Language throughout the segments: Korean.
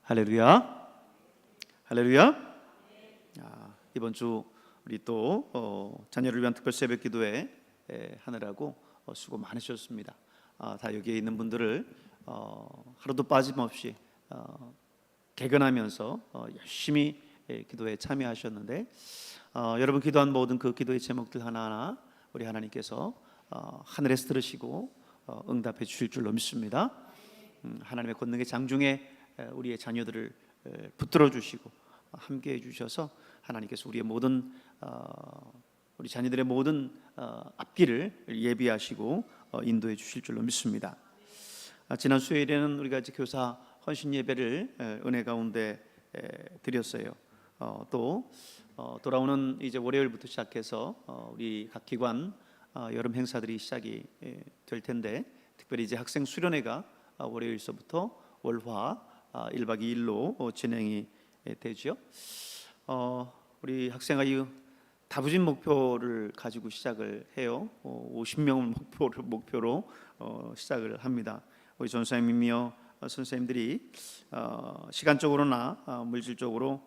할렐루야. 할렐루야. 이번 주 우리 또 자녀를 위한 특별 새벽 기도회 하느라고 수고 많으셨습니다. 다 여기에 있는 분들을 하루도 빠짐없이 개근하면서 열심히 기도에 참여하셨는데, 여러분 기도한 모든 그 기도의 제목들 하나하나 우리 하나님께서 하늘에서 들으시고 응답해 주실 줄로 믿습니다. 하나님의 권능의 장중에 우리의 자녀들을 붙들어 주시고 함께 해 주셔서 하나님께서 우리의 모든 우리 자녀들의 모든 앞길을 예비하시고 인도해 주실 줄로 믿습니다. 지난 수요일에는 우리가 이제 교사 헌신 예배를 은혜 가운데 드렸어요. 또 돌아오는 이제 월요일부터 시작해서 우리 각 기관 여름 행사들이 시작이 될 텐데, 특별히 이제 학생 수련회가 월요일서부터 월화 1박 2일로 진행이 되죠. 우리 학생아이 다부진 목표를 가지고 시작을 해요. 50명을 목표로 시작을 합니다. 우리 전사님이며 선생님들이 시간적으로나 물질적으로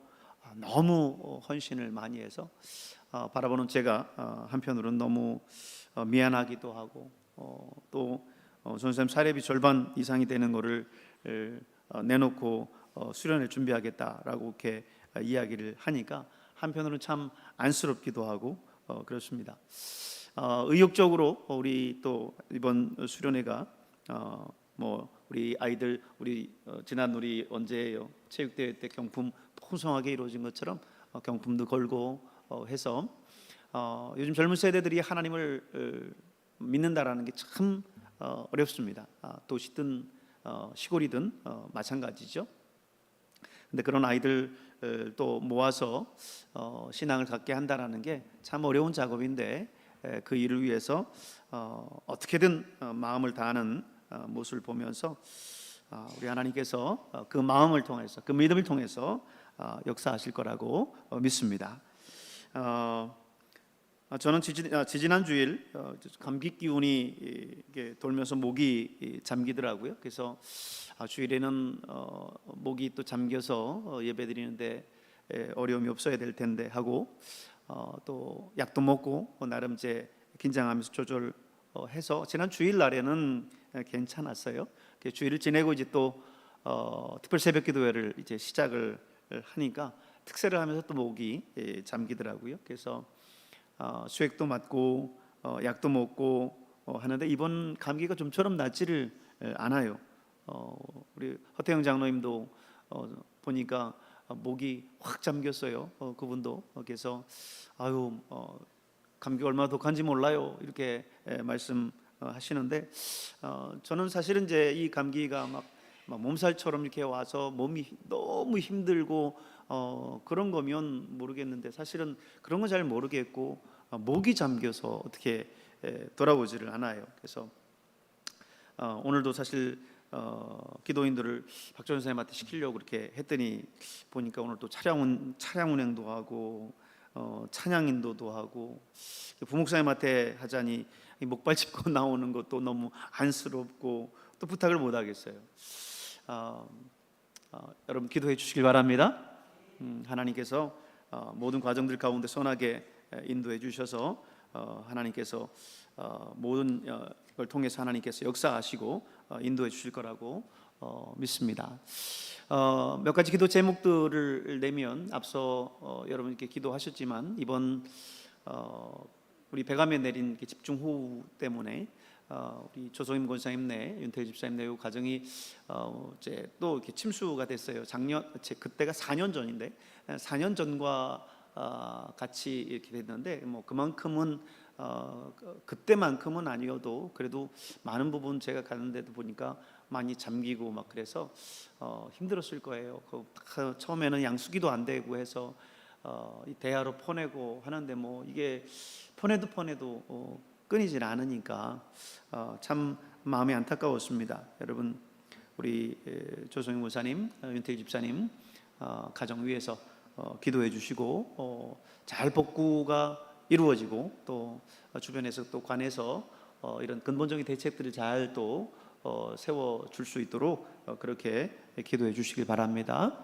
너무 헌신을 많이 해서 바라보는 제가 한편으로는 너무 미안하기도 하고, 또 전사님 사례비 절반 이상이 되는 거를 내놓고 수련을 준비하겠다라고 이렇게 이야기를 하니까 한편으로는 참 안쓰럽기도 하고 그렇습니다. 의욕적으로 우리 또 이번 수련회가 우리 아이들 지난 우리 언제예요? 체육대회 때 경품 풍성하게 이루어진 것처럼 경품도 걸고 해서 요즘 젊은 세대들이 하나님을 믿는다라는 게 참 어렵습니다. 도시든 시골이든 마찬가지죠. 근데 그런 아이들 또 모아서 신앙을 갖게 한다라는 게 참 어려운 작업인데, 그 일을 위해서 어떻게든 마음을 다하는 모습을 보면서 우리 하나님께서 그 마음을 통해서, 그 믿음을 통해서 역사하실 거라고 믿습니다. 저는 지지난 주일 감기 기운이 돌면서 목이 잠기더라고요. 그래서 주일에는 목이 또 잠겨서 예배드리는데 어려움이 없어야 될 텐데 하고, 또 약도 먹고 나름 제 긴장하면서 조절해서 지난 주일 날에는 괜찮았어요. 주일을 지내고 이제 또 특별 새벽 기도회를 이제 시작을 하니까 특세를 하면서 또 목이 잠기더라고요. 그래서 수액도 맞고 약도 먹고 하는데 이번 감기가 좀처럼 낫지를 않아요. 우리 허태영 장로님도 보니까 목이 확 잠겼어요. 그분도. 그래서 감기 얼마나 독한지 몰라요, 이렇게 말씀하시는데, 저는 사실은 이제 이 감기가 막 몸살처럼 이렇게 와서 몸이 너무 힘들고 그런 거면 모르겠는데, 사실은 그런 건 잘 모르겠고 목이 잠겨서 어떻게 돌아오지를 않아요. 그래서 오늘도 사실 기도인들을 박전 선생님한테 시키려고 그렇게 했더니 보니까 오늘 또 차량 운행도 하고 찬양 인도도 하고, 부목사님한테 하자니 목발 짚고 나오는 것도 너무 안쓰럽고 또 부탁을 못 하겠어요. 여러분 기도해 주시길 바랍니다. 하나님께서 모든 과정들 가운데 선하게 인도해 주셔서 하나님께서 모든 걸 통해서 하나님께서 역사하시고 인도해 주실 거라고 믿습니다. 몇 가지 기도 제목들을 내면 앞서 여러분께 기도하셨지만, 이번 우리 배감에 내린 집중호우 때문에 우리 조성임 권사님 내, 윤태일 집사님 내 가정이 이제 또 이렇게 침수가 됐어요. 그때가 4년 전인데 4년 전과 같이 이렇게 됐는데, 그만큼은 그때만큼은 아니어도 그래도 많은 부분 제가 가는데도 보니까 많이 잠기고 막 그래서 힘들었을 거예요. 처음에는 양수기도 안 되고 해서 대야로 퍼내고 하는데 이게 퍼내도 끊이질 않으니까 참 마음이 안타까웠습니다. 여러분, 우리 조성희 목사님, 윤태일 집사님 가정 위해서 기도해 주시고 잘 복구가 이루어지고, 또 주변에서 또 관해서 이런 근본적인 대책들을 잘 또 세워줄 수 있도록 그렇게 기도해 주시길 바랍니다.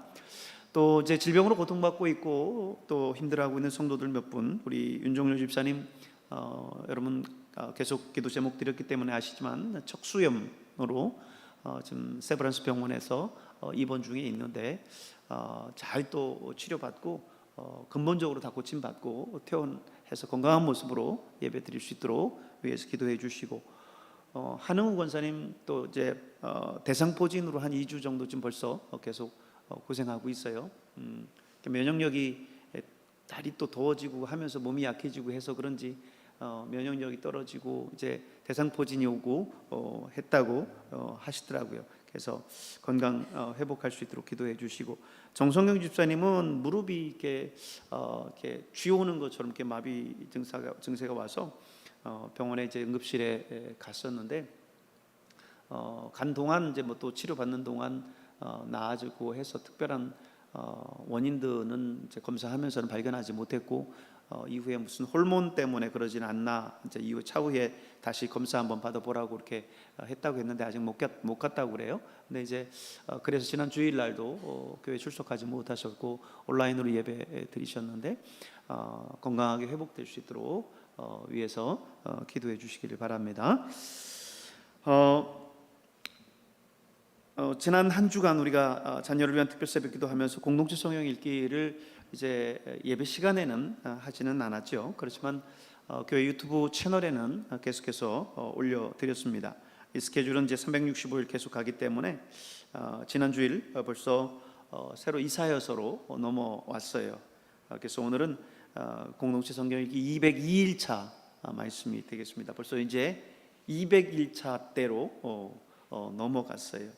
또 이제 질병으로 고통받고 있고 또 힘들어하고 있는 성도들 몇 분, 우리 윤종렬 집사님 여러분 계속 기도 제목 드렸기 때문에 아시지만 척수염으로 지금 세브란스 병원에서 입원 중에 있는데 잘 또 치료받고 근본적으로 다 고침받고 퇴원해서 건강한 모습으로 예배 드릴 수 있도록 위해서 기도해 주시고, 한흥우 권사님 또 이제 대상포진으로 한 2주 정도 지금 벌써 계속 고생하고 있어요. 면역력이 날이 또 더워지고 하면서 몸이 약해지고 해서 그런지 면역력이 떨어지고 이제 대상포진이 오고 했다고 하시더라고요. 그래서 건강 회복할 수 있도록 기도해 주시고, 정성경 집사님은 무릎이 이렇게 쥐 오는 것처럼 이렇게 마비 증세가 와서 병원에 이제 응급실에 갔었는데 간 동안 이제 뭐 또 치료 받는 동안 나아지고 해서 특별한 원인들은 이제 검사하면서는 발견하지 못했고 이후에 무슨 호르몬 때문에 그러진 않나 이제 이후 차후에 다시 검사 한번 받아보라고 이렇게 했다고 했는데 아직 못 갔다고 그래요. 근데 이제 그래서 지난 주일 날도 교회 출석하지 못하셨고 온라인으로 예배 드리셨는데 건강하게 회복될 수 있도록 위해서 기도해 주시기를 바랍니다. 지난 한 주간 우리가 자녀를 위한 특별 새벽 기도하면서 공동체 성경 읽기를 이제 예배 시간에는 하지는 않았죠. 그렇지만 교회 유튜브 채널에는 계속해서 올려드렸습니다. 이 스케줄은 이제 365일 계속 가기 때문에 지난 주일 벌써 새로 이사여서로 넘어왔어요. 그래서 오늘은 공동체 성경 읽기 202일차 말씀이 되겠습니다. 벌써 이제 200일차 때로 넘어갔어요.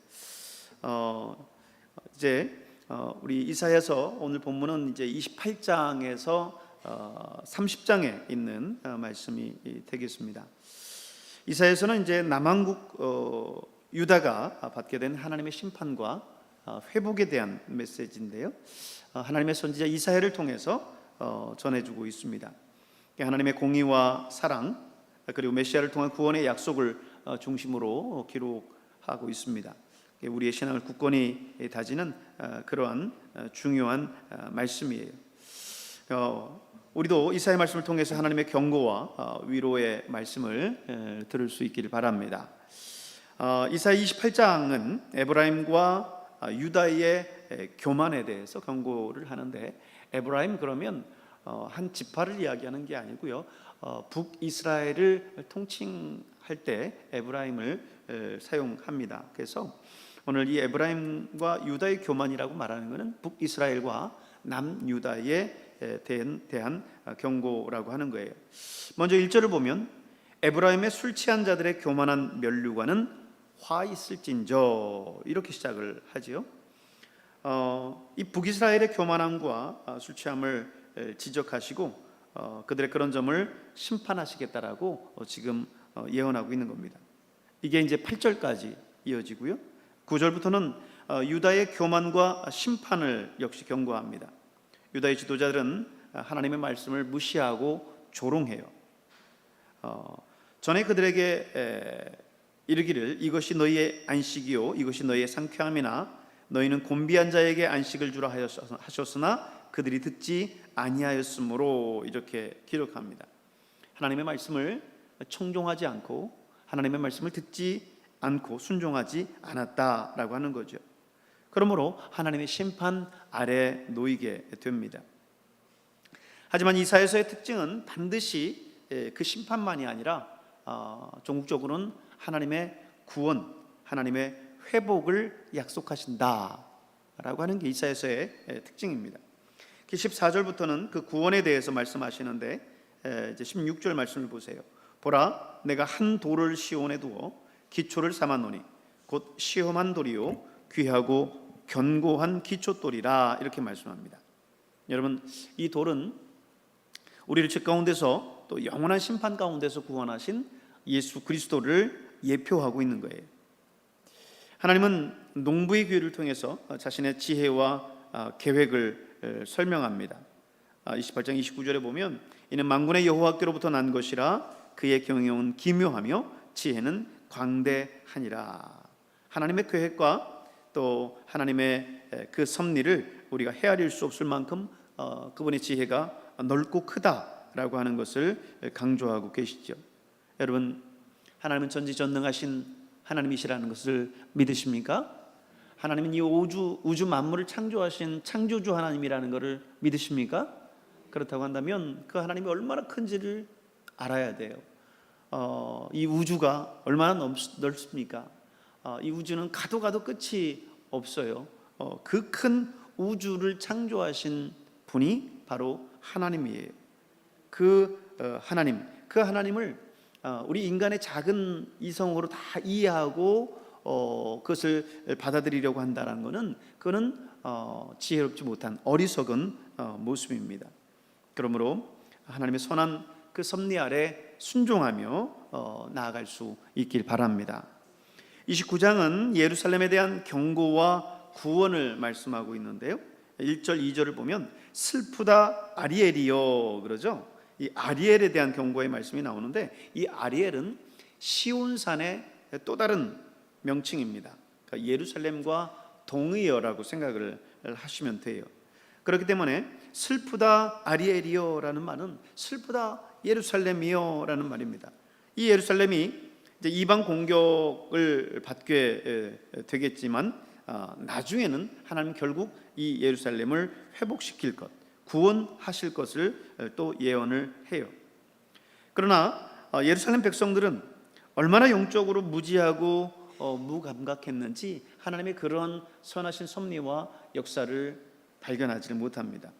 이제 우리 이사야서 오늘 본문은 이제 28장에서 30장에 있는 말씀이 되겠습니다. 이사야서는 이제 남왕국 유다가 받게 된 하나님의 심판과 회복에 대한 메시지인데요. 하나님의 선지자 이사야를 통해서 전해주고 있습니다. 하나님의 공의와 사랑 그리고 메시아를 통한 구원의 약속을 중심으로 기록하고 있습니다. 우리의 신앙을 굳건히 다지는 그러한 중요한 말씀이에요. 우리도 이사야 말씀을 통해서 하나님의 경고와 위로의 말씀을 들을 수 있기를 바랍니다. 이사야 28장은 에브라임과 유다의 교만에 대해서 경고를 하는데, 에브라임 그러면 한 지파를 이야기하는 게 아니고요, 북이스라엘을 통칭할 때 에브라임을 사용합니다. 그래서 오늘 이 에브라임과 유다의 교만이라고 말하는 것은 북이스라엘과 남유다에 대한 경고라고 하는 거예요. 먼저 1절을 보면 에브라임의 술 취한 자들의 교만한 면류관은 화 있을진저, 이렇게 시작을 하지요. 이 북이스라엘의 교만함과 술 취함을 지적하시고 그들의 그런 점을 심판하시겠다라고 지금 예언하고 있는 겁니다. 이게 이제 8절까지 이어지고요. 9절부터는 유다의 교만과 심판을 역시 경고합니다. 유다의 지도자들은 하나님의 말씀을 무시하고 조롱해요. 전에 그들에게 이르기를 이것이 너희의 안식이요 이것이 너희의 상쾌함이나 너희는 곤비한 자에게 안식을 주라 하셨으나 그들이 듣지 아니하였으므로, 이렇게 기록합니다. 하나님의 말씀을 청종하지 않고 하나님의 말씀을 듣지 않고 순종하지 않았다라고 하는 거죠. 그러므로 하나님의 심판 아래 놓이게 됩니다. 하지만 이사야서의 특징은 반드시 그 심판만이 아니라 종국적으로는 하나님의 구원, 하나님의 회복을 약속하신다라고 하는 게 이사야서의 특징입니다. 14절부터는 그 구원에 대해서 말씀하시는데 이제 16절 말씀을 보세요. 보라, 내가 한 돌을 시온에 두어 기초를 삼았노니 곧 시험한 돌이요 귀하고 견고한 기초돌이라, 이렇게 말씀합니다. 여러분, 이 돌은 우리를 죄 가운데서 또 영원한 심판 가운데서 구원하신 예수 그리스도를 예표하고 있는 거예요. 하나님은 농부의 귀를 통해서 자신의 지혜와 계획을 설명합니다. 28장 29절에 보면 이는 만군의 여호와께로부터 난 것이라 그의 경영은 기묘하며 지혜는 광대하니라. 하나님의 계획과 또 하나님의 그 섭리를 우리가 헤아릴 수 없을 만큼 그분의 지혜가 넓고 크다라고 하는 것을 강조하고 계시죠. 여러분, 하나님은 전지전능하신 하나님이시라는 것을 믿으십니까? 하나님은 이 우주 만물을 창조하신 창조주 하나님이라는 것을 믿으십니까? 그렇다고 한다면 그 하나님이 얼마나 큰지를 알아야 돼요. 이 우주가 얼마나 넓습니까? 이 우주는 가도 끝이 없어요. 그 큰 우주를 창조하신 분이 바로 하나님이에요. 그 하나님을 우리 인간의 작은 이성으로 다 이해하고 그것을 받아들이려고 한다는 것은 그거는 지혜롭지 못한 어리석은 모습입니다. 그러므로 하나님의 선한 그 섭리 아래 순종하며 나아갈 수 있길 바랍니다. 29장은 예루살렘에 대한 경고와 구원을 말씀하고 있는데요, 1절 2절을 보면 슬프다 아리엘이여 그러죠. 이 아리엘에 대한 경고의 말씀이 나오는데, 이 아리엘은 시온산의 또 다른 명칭입니다. 그러니까 예루살렘과 동의어라고 생각을 하시면 돼요. 그렇기 때문에 슬프다 아리엘이여라는 말은 슬프다 예루살렘이여라는 말입니다. 이 예루살렘이 이제 이방 공격을 받게 되겠지만 나중에는 하나님 결국 이 예루살렘을 회복시킬 것, 구원하실 것을 또 예언을 해요. 그러나 예루살렘 백성들은 얼마나 영적으로 무지하고 무감각했는지 하나님의 그런 선하신 섭리와 역사를 발견하지 못합니다.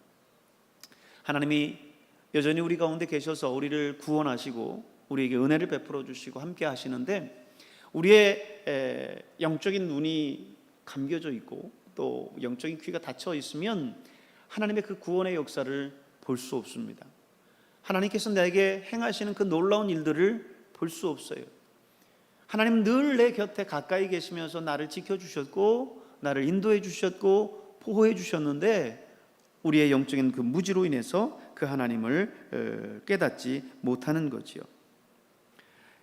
하나님이 여전히 우리 가운데 계셔서 우리를 구원하시고 우리에게 은혜를 베풀어 주시고 함께 하시는데, 우리의 영적인 눈이 감겨져 있고 또 영적인 귀가 닫혀 있으면 하나님의 그 구원의 역사를 볼 수 없습니다. 하나님께서 나에게 행하시는 그 놀라운 일들을 볼 수 없어요. 하나님 늘 내 곁에 가까이 계시면서 나를 지켜주셨고 나를 인도해 주셨고 보호해 주셨는데, 우리의 영적인 그 무지로 인해서 그 하나님을 깨닫지 못하는 거지요.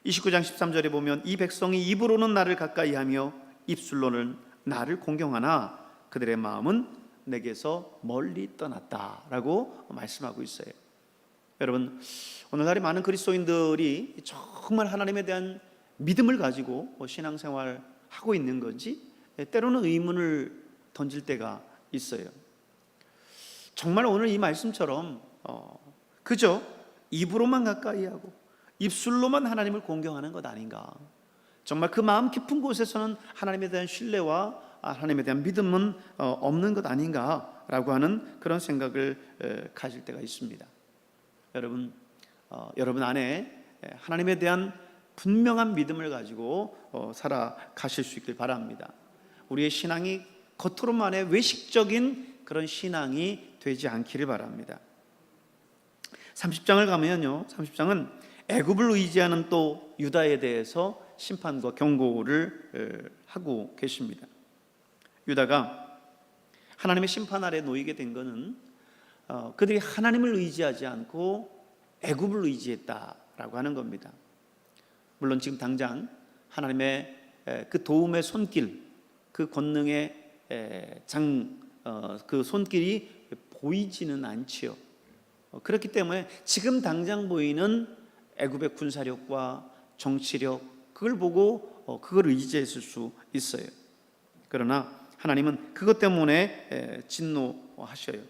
29장 13절에 보면 이 백성이 입으로는 나를 가까이 하며 입술로는 나를 공경하나 그들의 마음은 내게서 멀리 떠났다라고 말씀하고 있어요. 여러분, 오늘날의 많은 그리스도인들이 정말 하나님에 대한 믿음을 가지고 신앙생활 하고 있는 건지 때로는 의문을 던질 때가 있어요. 정말 오늘 이 말씀처럼 그저 입으로만 가까이 하고 입술로만 하나님을 공경하는 것 아닌가? 정말 그 마음 깊은 곳에서는 하나님에 대한 신뢰와 하나님에 대한 믿음은 없는 것 아닌가라고 하는 그런 생각을 가질 때가 있습니다. 여러분 안에 하나님에 대한 분명한 믿음을 가지고 살아가실 수 있길 바랍니다. 우리의 신앙이 겉으로만의 외식적인 그런 신앙이 되지 않기를 바랍니다. 30장을 가면요, 30장은 애굽을 의지하는 또 유다에 대해서 심판과 경고를 하고 계십니다. 유다가 하나님의 심판 아래 놓이게 된 것은 그들이 하나님을 의지하지 않고 애굽을 의지했다라고 하는 겁니다. 물론 지금 당장 하나님의 그 도움의 손길, 그 권능의 그 손길이 보이지는 않지요. 그렇기 때문에 지금 당장 보이는 애굽의 군사력과 정치력, 그걸 보고 그걸 의지했을 수 있어요. 그러나 하나님은 그것 때문에 진노하셔요.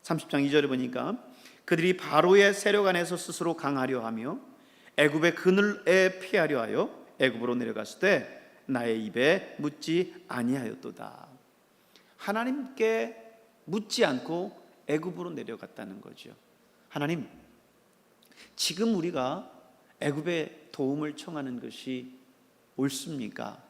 30장 2절에 보니까 그들이 바로의 세력 안에서 스스로 강하려 하며 애굽의 그늘에 피하려 하여 애굽으로 내려갔을 때 나의 입에 묻지 아니하였도다. 하나님께 묻지 않고 애굽으로 내려갔다는 거죠. 하나님, 지금 우리가 애굽의 도움을 청하는 것이 옳습니까?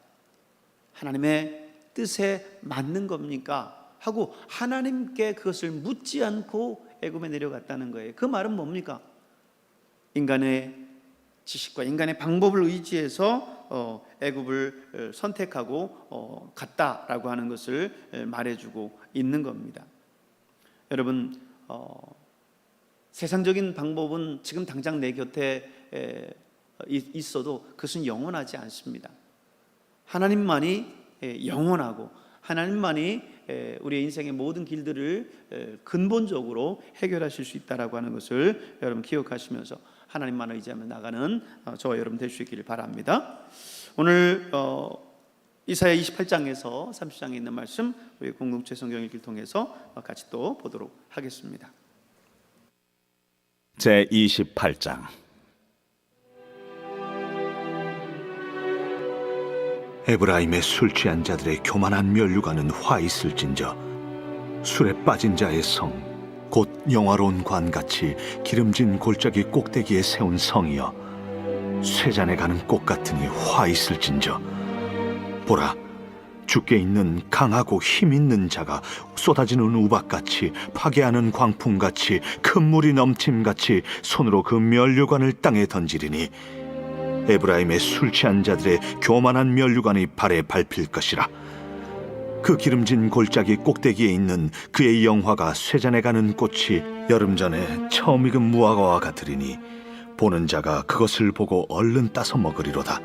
하나님의 뜻에 맞는 겁니까? 하고 하나님께 그것을 묻지 않고 애굽에 내려갔다는 거예요. 그 말은 뭡니까? 인간의 지식과 인간의 방법을 의지해서 애굽을 선택하고 갔다라고 하는 것을 말해주고 있는 겁니다. 여러분, 세상적인 방법은 지금 당장 내 곁에 있어도 그것은 영원하지 않습니다. 하나님만이 영원하고 하나님만이 우리의 인생의 모든 길들을 근본적으로 해결하실 수 있다라고 하는 것을 여러분 기억하시면서 하나님만을 의지하며 나가는 저와 여러분 될 수 있기를 바랍니다. 오늘 이사야 28장에서 30장에 있는 말씀 우리 공동체 성경 읽기를 통해서 같이 또 보도록 하겠습니다. 제28장. 에브라임의 술 취한 자들의 교만한 면류관은 화 있을진저 술에 빠진 자의 성 곧 영화로운 관같이 기름진 골짜기 꼭대기에 세운 성이여 쇠잔에 가는 꽃 같으니 화 있을진저 보라 주께 있는 강하고 힘 있는 자가 쏟아지는 우박같이 파괴하는 광풍같이 큰 물이 넘침같이 손으로 그 면류관을 땅에 던지리니 에브라임의 술 취한 자들의 교만한 면류관이 발에 밟힐 것이라. 그 기름진 골짜기 꼭대기에 있는 그의 영화가 쇠잔에 가는 꽃이 여름 전에 처음 익은 무화과와 같으리니 보는 자가 그것을 보고 얼른 따서 먹으리로다.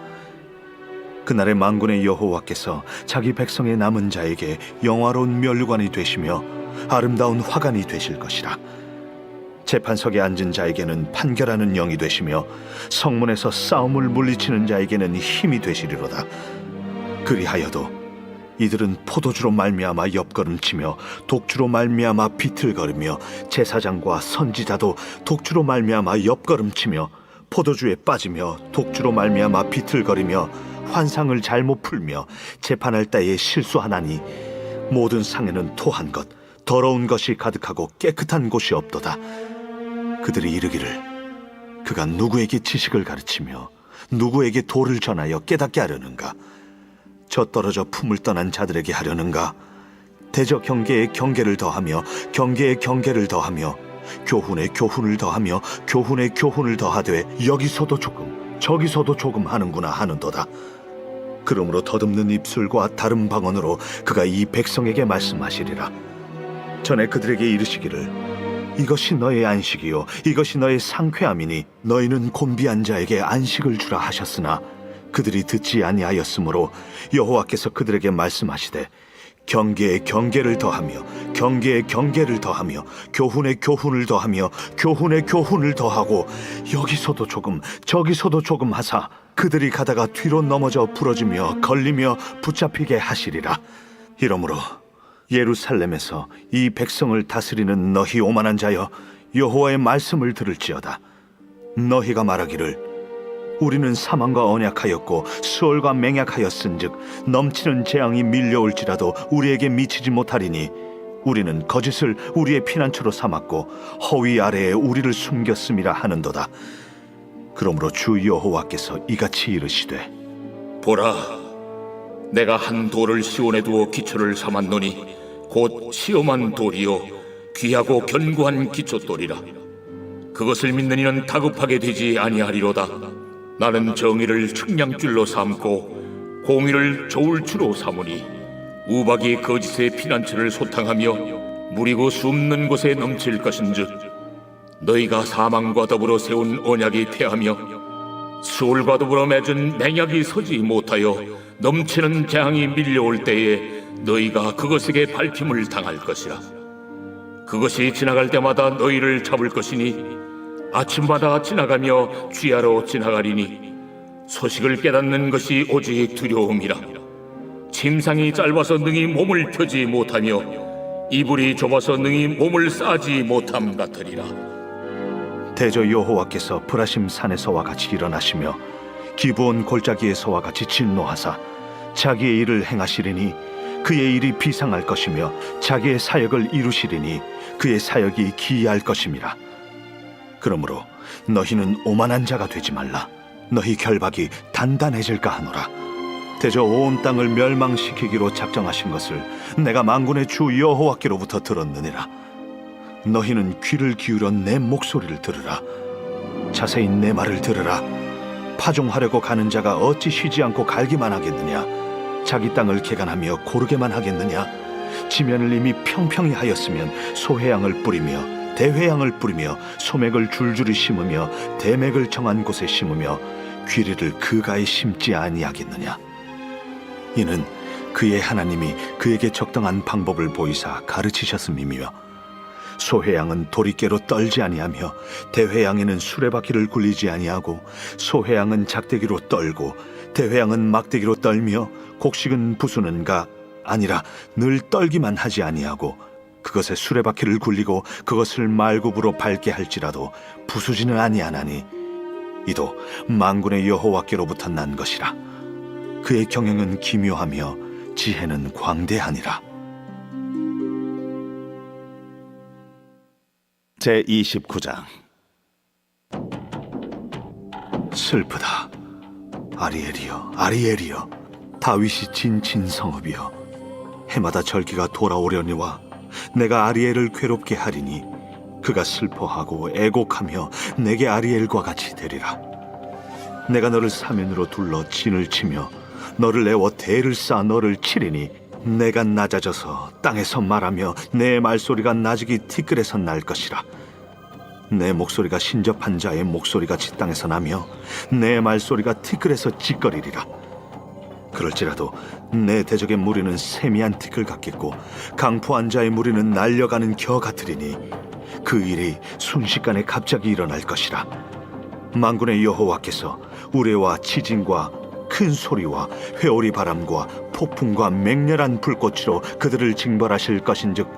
그날의 만군의 여호와께서 자기 백성의 남은 자에게 영화로운 면류관이 되시며 아름다운 화관이 되실 것이라. 재판석에 앉은 자에게는 판결하는 영이 되시며 성문에서 싸움을 물리치는 자에게는 힘이 되시리로다. 그리하여도 이들은 포도주로 말미암아 옆걸음치며 독주로 말미암아 비틀거리며 제사장과 선지자도 독주로 말미암아 옆걸음치며 포도주에 빠지며 독주로 말미암아 비틀거리며 환상을 잘못 풀며 재판할 때에 실수하나니 모든 상에는 토한 것 더러운 것이 가득하고 깨끗한 곳이 없도다. 그들이 이르기를 그가 누구에게 지식을 가르치며 누구에게 도를 전하여 깨닫게 하려는가? 저 떨어져 품을 떠난 자들에게 하려는가? 대저 경계에 경계를 더하며 경계에 경계를 더하며 교훈에 교훈을 더하며 교훈에 교훈을 더하되 여기서도 조금 저기서도 조금 하는구나 하는도다. 그러므로 더듬는 입술과 다른 방언으로 그가 이 백성에게 말씀하시리라. 전에 그들에게 이르시기를 이것이 너의 안식이요 이것이 너의 상쾌함이니 너희는 곤비한 자에게 안식을 주라 하셨으나 그들이 듣지 아니하였으므로 여호와께서 그들에게 말씀하시되 경계에 경계를 더하며 경계에 경계를 더하며 교훈에 교훈을 더하며 교훈에 교훈을 더하고 여기서도 조금 저기서도 조금 하사 그들이 가다가 뒤로 넘어져 부러지며 걸리며 붙잡히게 하시리라. 이러므로 예루살렘에서 이 백성을 다스리는 너희 오만한 자여 여호와의 말씀을 들을지어다. 너희가 말하기를 우리는 사망과 언약하였고 수월과 맹약하였은즉 넘치는 재앙이 밀려올지라도 우리에게 미치지 못하리니 우리는 거짓을 우리의 피난처로 삼았고 허위 아래에 우리를 숨겼음이라 하는도다. 그러므로 주 여호와께서 이같이 이르시되 보라, 내가 한 돌을 시온에 두어 기초를 삼았노니 곧 시험한 돌이요 귀하고 견고한 기초돌이라. 그것을 믿는 이는 다급하게 되지 아니하리로다. 나는 정의를 측량줄로 삼고 공의를 저울추로 삼으니 우박이 거짓의 피난처를 소탕하며 무리고 숨는 곳에 넘칠 것인즉 너희가 사망과 더불어 세운 언약이 패하며 수월과 더불어 맺은 맹약이 서지 못하여 넘치는 재앙이 밀려올 때에 너희가 그것에게 밟힘을 당할 것이라. 그것이 지나갈 때마다 너희를 잡을 것이니 아침마다 지나가며 쥐하러 지나가리니 소식을 깨닫는 것이 오직 두려움이라. 침상이 짧아서 능히 몸을 펴지 못하며 이불이 좁아서 능히 몸을 싸지 못함 같으리라. 대저 여호와께서 브라심 산에서와 같이 일어나시며 기브온 골짜기에서와 같이 진노하사 자기의 일을 행하시리니 그의 일이 비상할 것이며 자기의 사역을 이루시리니 그의 사역이 기이할 것임이라. 그러므로 너희는 오만한 자가 되지 말라. 너희 결박이 단단해질까 하노라. 대저 온 땅을 멸망시키기로 작정하신 것을 내가 만군의 주 여호와께로부터 들었느니라. 너희는 귀를 기울여 내 목소리를 들으라. 자세히 내 말을 들으라. 파종하려고 가는 자가 어찌 쉬지 않고 갈기만 하겠느냐? 자기 땅을 개간하며 고르게만 하겠느냐? 지면을 이미 평평히 하였으면 소회양을 뿌리며 대회양을 뿌리며 소맥을 줄줄이 심으며 대맥을 정한 곳에 심으며 귀리를 그가에 심지 아니하겠느냐? 이는 그의 하나님이 그에게 적당한 방법을 보이사 가르치셨음이며, 소회양은 도리깨로 떨지 아니하며 대회양에는 수레바퀴를 굴리지 아니하고, 소회양은 작대기로 떨고 대회양은 막대기로 떨며, 곡식은 부수는가 아니라 늘 떨기만 하지 아니하고, 그것에 수레바퀴를 굴리고 그것을 말굽으로 밟게 할지라도 부수지는 아니하나니, 이도 만군의 여호와께로부터 난 것이라. 그의 경영은 기묘하며 지혜는 광대하니라. 제29장. 슬프다, 아리엘이여, 아리엘이여, 다윗이 진친 성읍이여. 해마다 절기가 돌아오려니와 내가 아리엘을 괴롭게 하리니 그가 슬퍼하고 애곡하며 내게 아리엘과 같이 되리라. 내가 너를 사면으로 둘러 진을 치며 너를 내어 대를 쌓아 너를 치리니, 내가 낮아져서 땅에서 말하며 내 말소리가 나직이 티끌에서 날 것이라. 내 목소리가 신접한 자의 목소리같이 땅에서 나며 내 말소리가 티끌에서 찌꺼리리라. 그럴지라도 내 대적의 무리는 세미한 티끌 같겠고 강포한 자의 무리는 날려가는 겨 같으리니, 그 일이 순식간에 갑자기 일어날 것이라. 만군의 여호와께서 우레와 지진과 큰 소리와 회오리 바람과 폭풍과 맹렬한 불꽃으로 그들을 징벌하실 것인즉,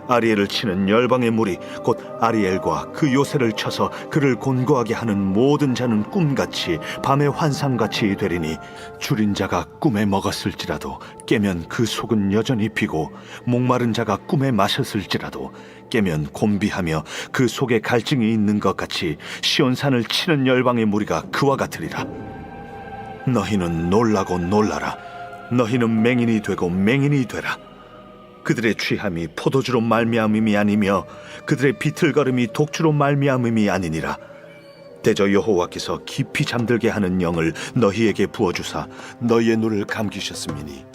아리엘을 치는 열방의 무리 곧 아리엘과 그 요새를 쳐서 그를 곤고하게 하는 모든 자는 꿈같이 밤의 환상같이 되리니, 줄인 자가 꿈에 먹었을지라도 깨면 그 속은 여전히 비고, 목마른 자가 꿈에 마셨을지라도 깨면 곤비하며 그 속에 갈증이 있는 것 같이 시온산을 치는 열방의 무리가 그와 같으리라. 너희는 놀라고 놀라라. 너희는 맹인이 되고 맹인이 되라. 그들의 취함이 포도주로 말미암음이 아니며 그들의 비틀거림이 독주로 말미암음이 아니니라. 대저 여호와께서 깊이 잠들게 하는 영을 너희에게 부어주사 너희의 눈을 감기셨음이니,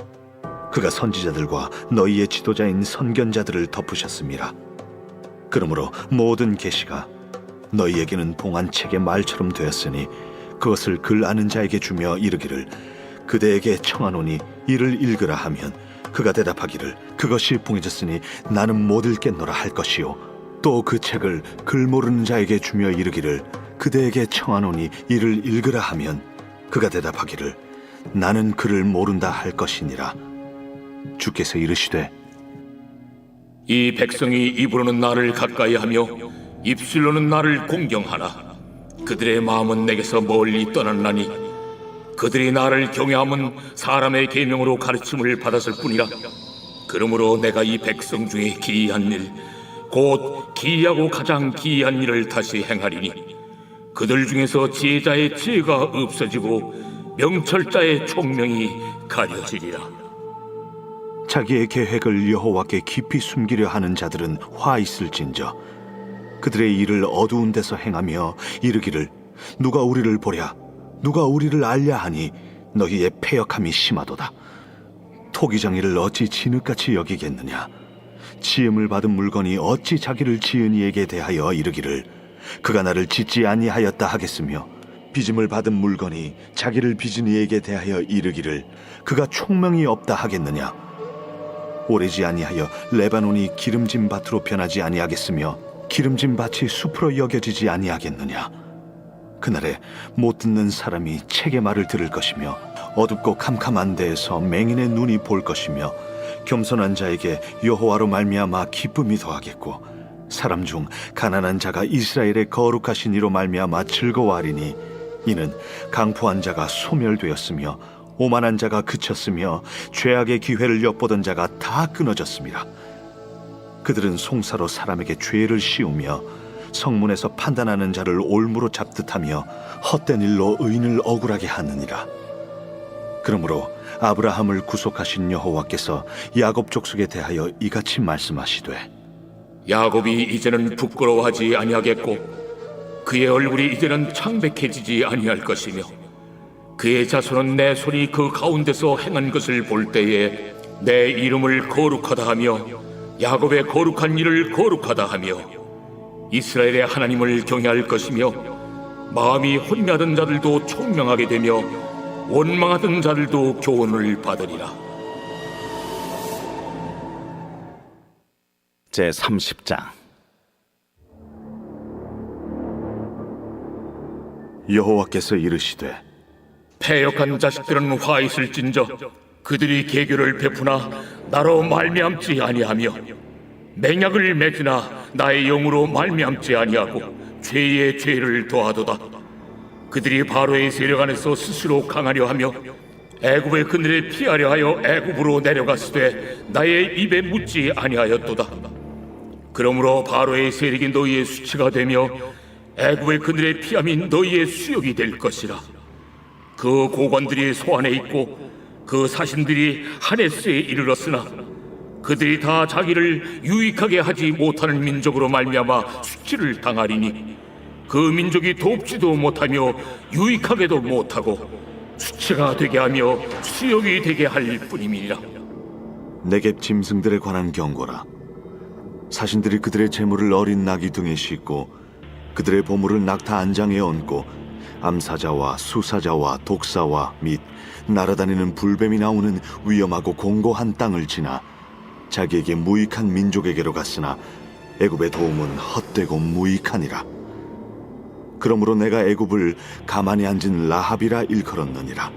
그가 선지자들과 너희의 지도자인 선견자들을 덮으셨음이라. 그러므로 모든 계시가 너희에게는 봉한 책의 말처럼 되었으니, 그것을 글 아는 자에게 주며 이르기를, 그대에게 청하노니 이를 읽으라 하면 그가 대답하기를, 그것이 봉해졌으니 나는 못 읽겠노라 할 것이요. 또 그 책을 글 모르는 자에게 주며 이르기를, 그대에게 청하노니 이를 읽으라 하면 그가 대답하기를, 나는 글을 모른다 할 것이니라. 주께서 이르시되, 이 백성이 입으로는 나를 가까이하며 입술로는 나를 공경하나 그들의 마음은 내게서 멀리 떠났나니, 그들이 나를 경외함은 사람의 계명으로 가르침을 받았을 뿐이라. 그러므로 내가 이 백성 중에 기이한 일, 곧 기이하고 가장 기이한 일을 다시 행하리니, 그들 중에서 지혜자의 지혜가 없어지고 명철자의 총명이 가려지리라. 자기의 계획을 여호와께 깊이 숨기려 하는 자들은 화 있을진저, 그들의 일을 어두운 데서 행하며 이르기를, 누가 우리를 보랴, 누가 우리를 알랴 하니 너희의 패역함이 심하도다. 토기장이를 어찌 진흙같이 여기겠느냐? 지음을 받은 물건이 어찌 자기를 지은 이에게 대하여 이르기를, 그가 나를 짓지 아니하였다 하겠으며, 빚음을 받은 물건이 자기를 빚은 이에게 대하여 이르기를, 그가 총명이 없다 하겠느냐? 오래지 아니하여 레바논이 기름진 밭으로 변하지 아니하겠으며, 기름진 밭이 숲으로 여겨지지 아니하겠느냐? 그날에 못 듣는 사람이 책의 말을 들을 것이며, 어둡고 캄캄한 데에서 맹인의 눈이 볼 것이며, 겸손한 자에게 여호와로 말미암아 기쁨이 더하겠고, 사람 중 가난한 자가 이스라엘의 거룩하신 이로 말미암아 즐거워하리니, 이는 강포한 자가 소멸되었으며 오만한 자가 그쳤으며 죄악의 기회를 엿보던 자가 다 끊어졌습니다. 그들은 송사로 사람에게 죄를 씌우며 성문에서 판단하는 자를 올무로 잡듯하며 헛된 일로 의인을 억울하게 하느니라. 그러므로 아브라함을 구속하신 여호와께서 야곱 족속에 대하여 이같이 말씀하시되, 야곱이 이제는 부끄러워하지 아니하겠고 그의 얼굴이 이제는 창백해지지 아니할 것이며, 그의 자손은 내 손이 그 가운데서 행한 것을 볼 때에 내 이름을 거룩하다 하며 야곱의 거룩한 일을 거룩하다 하며 이스라엘의 하나님을 경외할 것이며, 마음이 혼미하던 자들도 총명하게 되며 원망하던 자들도 교훈을 받으리라. 제30장. 여호와께서 이르시되 패역한 자식들은 화 있을진저 그들이 계교를 베푸나 나로 말미암지 아니하며 맹약을 맺으나 나의 영으로 말미암지 아니하고 죄의 죄를 더하도다. 그들이 바로의 세력 안에서 스스로 강하려 하며 애굽의 그늘에 피하려 하여 애굽으로 내려갔으되 나의 입에 묻지 아니하였도다. 그러므로 바로의 세력이 너희의 수치가 되며 애굽의 그늘에 피함이 너희의 수욕이 될 것이라. 그 고관들이 소안에 있고 그 사신들이 하네스에 이르렀으나 그들이 다 자기를 유익하게 하지 못하는 민족으로 말미암아 수치를 당하리니 그 민족이 돕지도 못하며 유익하게도 못하고 수치가 되게 하며 수욕이 되게 할 뿐임이니라. 내게 짐승들에 관한 경고라. 사신들이 그들의 재물을 어린 나귀 등에 싣고 그들의 보물을 낙타 안장에 얹고 암사자와 수사자와 독사와 및 날아다니는 불뱀이 나오는 위험하고 공고한 땅을 지나 자기에게 무익한 민족에게로 갔으나 애굽의 도움은 헛되고 무익하니라. 그러므로 내가 애굽을 가만히 앉은 라합이라 일컬었느니라.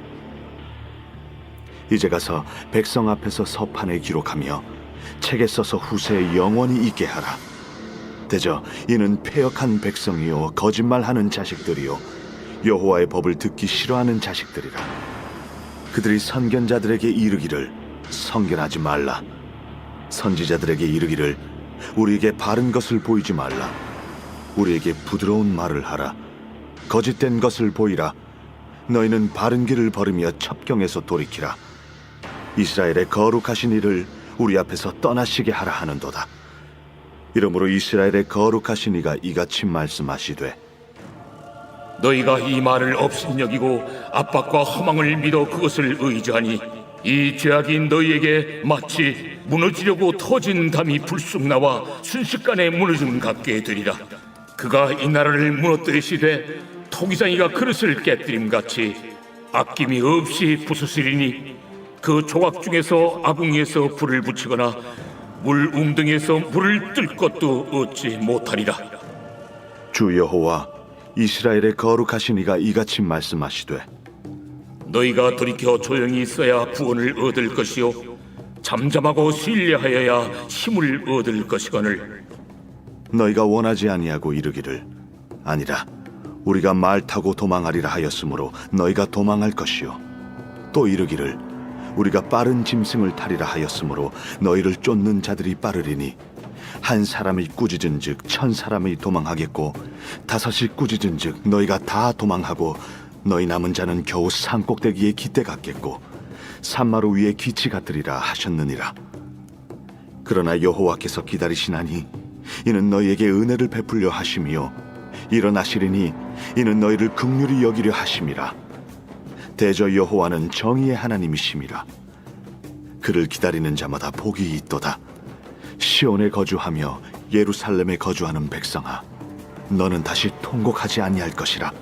이제 가서 백성 앞에서 서판에 기록하며 책에 써서 후세에 영원히 있게 하라. 대저 이는 패역한 백성이요 거짓말하는 자식들이요 여호와의 법을 듣기 싫어하는 자식들이라. 그들이 선견자들에게 이르기를 선견하지 말라. 선지자들에게 이르기를 우리에게 바른 것을 보이지 말라. 우리에게 부드러운 말을 하라. 거짓된 것을 보이라. 너희는 바른 길을 걸으며 첩경에서 돌이키라. 이스라엘의 거룩하신 이를 우리 앞에서 떠나시게 하라 하는도다. 이러므로 이스라엘의 거룩하신 이가 이같이 말씀하시되 너희가 이 말을 업신여기고 압박과 허망을 믿어 그것을 의지하니 이 죄악이 너희에게 마치 무너지려고 터진 담이 불쑥 나와 순식간에 무너짐 같게 되리라. 그가 이 나라를 무너뜨리시되 토기장이가 그릇을 깨뜨림같이 아낌이 없이 부수시리니 그 조각 중에서 아궁이에서 불을 붙이거나 물 웅덩이에서 물을 뜰 것도 얻지 못하리라. 주 여호와 이스라엘의 거룩하신 이가 이같이 말씀하시되 너희가 돌이켜 조용히 있어야 구원을 얻을 것이요 잠잠하고 신뢰하여야 힘을 얻을 것이거늘 너희가 원하지 아니하고 이르기를 아니라 우리가 말 타고 도망하리라 하였으므로 너희가 도망할 것이요 또 이르기를 우리가 빠른 짐승을 타리라 하였으므로 너희를 쫓는 자들이 빠르리니 한 사람이 꾸짖은즉 1000사람이 도망하겠고 5이 꾸짖은즉 너희가 다 도망하고 너희 남은 자는 겨우 산꼭대기에 깃대 같겠고 산마루 위에 기치 같으리라 하셨느니라. 그러나 여호와께서 기다리시나니 이는 너희에게 은혜를 베풀려 하심이요 일어나시리니 이는 너희를 긍휼히 여기려 하심이라. 대저 여호와는 정의의 하나님이심이라. 그를 기다리는 자마다 복이 있도다. 시온에 거주하며 예루살렘에 거주하는 백성아, 너는 다시 통곡하지 아니할 것이라.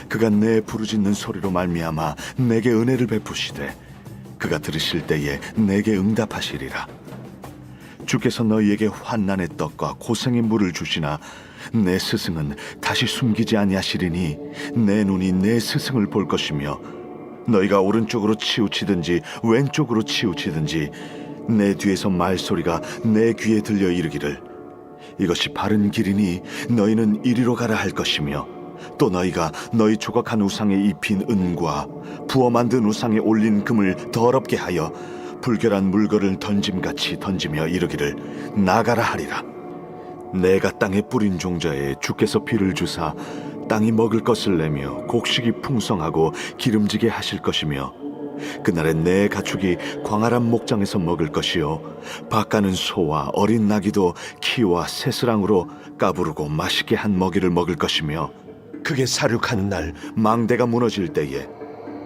그가 내 부르짖는 소리로 말미암아 내게 은혜를 베푸시되 그가 들으실 때에 내게 응답하시리라. 주께서 너희에게 환난의 떡과 고생의 물을 주시나 내 스승은 다시 숨기지 아니하시리니 내 눈이 내 스승을 볼 것이며 너희가 오른쪽으로 치우치든지 왼쪽으로 치우치든지 내 뒤에서 말소리가 내 귀에 들려 이르기를 이것이 바른 길이니 너희는 이리로 가라 할 것이며 또 너희가 너희 조각한 우상에 입힌 은과 부어 만든 우상에 올린 금을 더럽게 하여 불결한 물건을 던짐같이 던지며 이르기를 나가라 하리라. 내가 땅에 뿌린 종자에 주께서 비를 주사 땅이 먹을 것을 내며 곡식이 풍성하고 기름지게 하실 것이며 그날에 내 가축이 광활한 목장에서 먹을 것이요 밭가는 소와 어린 나귀도 키와 새스랑으로 까부르고 맛있게 한 먹이를 먹을 것이며 그게 사륙하는 날 망대가 무너질 때에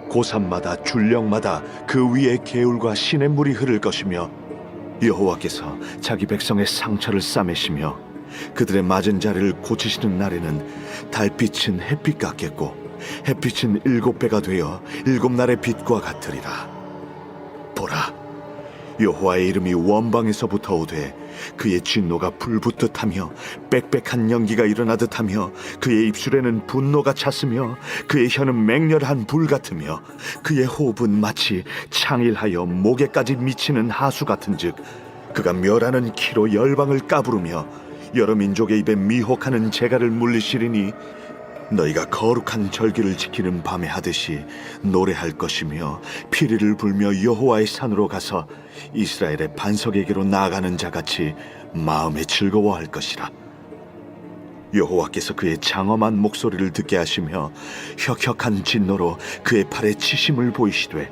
고산마다 줄령마다 그 위에 개울과 시냇물이 흐를 것이며 여호와께서 자기 백성의 상처를 싸매시며 그들의 맞은 자리를 고치시는 날에는 달빛은 햇빛 같겠고 햇빛은 7배가 되어 7날의 빛과 같으리라. 보라, 여호와의 이름이 원방에서부터 오되 그의 진노가 불붙듯 하며 빽빽한 연기가 일어나듯 하며 그의 입술에는 분노가 찼으며 그의 혀는 맹렬한 불 같으며 그의 호흡은 마치 창일하여 목에까지 미치는 하수 같은즉 그가 멸하는 키로 열방을 까부르며 여러 민족의 입에 미혹하는 재갈을 물리시리니 너희가 거룩한 절기를 지키는 밤에 하듯이 노래할 것이며 피리를 불며 여호와의 산으로 가서 이스라엘의 반석에게로 나아가는 자같이 마음에 즐거워할 것이라. 여호와께서 그의 장엄한 목소리를 듣게 하시며 혁혁한 진노로 그의 팔에 치심을 보이시되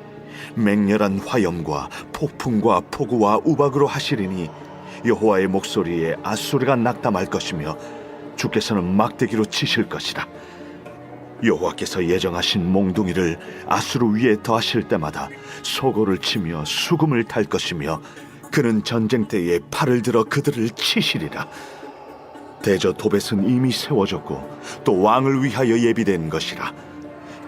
맹렬한 화염과 폭풍과 폭우와 우박으로 하시리니 여호와의 목소리에 앗소리가 낙담할 것이며 주께서는 막대기로 치실 것이라. 여호와께서 예정하신 몽둥이를 아수르 위에 더하실 때마다 소고를 치며 수금을 탈 것이며 그는 전쟁 때에 팔을 들어 그들을 치시리라. 대저 도벳은 이미 세워졌고 또 왕을 위하여 예비된 것이라.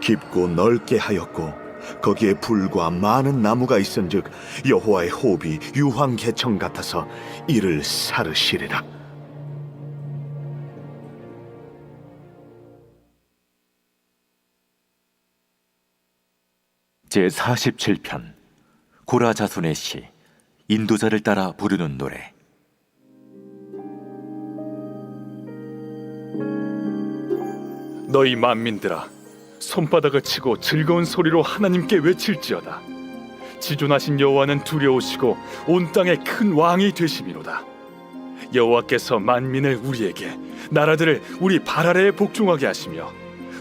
깊고 넓게 하였고 거기에 불과 많은 나무가 있은즉 여호와의 호흡이 유황 개청 같아서 이를 사르시리라. 제47편 고라 자손의 시 인도자를 따라 부르는 노래. 너희 만민들아, 손바닥을 치고 즐거운 소리로 하나님께 외칠지어다. 지존하신 여호와는 두려우시고 온 땅의 큰 왕이 되심이로다. 여호와께서 만민을 우리에게, 나라들을 우리 발 아래에 복종하게 하시며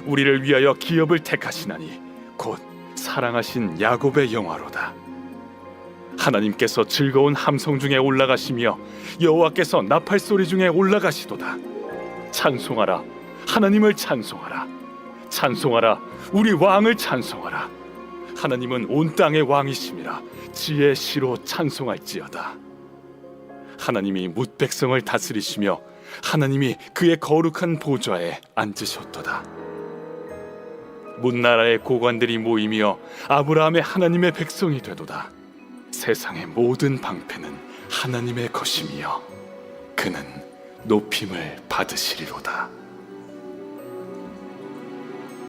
우리를 위하여 기업을 택하시나니 곧 사랑하신 야곱의 영화로다. 하나님께서 즐거운 함성 중에 올라가시며 여호와께서 나팔 소리 중에 올라가시도다. 찬송하라, 하나님을 찬송하라. 찬송하라, 우리 왕을 찬송하라. 하나님은 온 땅의 왕이심이라. 지혜의 시로 찬송할지어다. 하나님이 뭇 백성을 다스리시며 하나님이 그의 거룩한 보좌에 앉으셨도다. 문나라의 고관들이 모이며 아브라함의 하나님의 백성이 되도다. 세상의 모든 방패는 하나님의 것이며 그는 높임을 받으시리로다.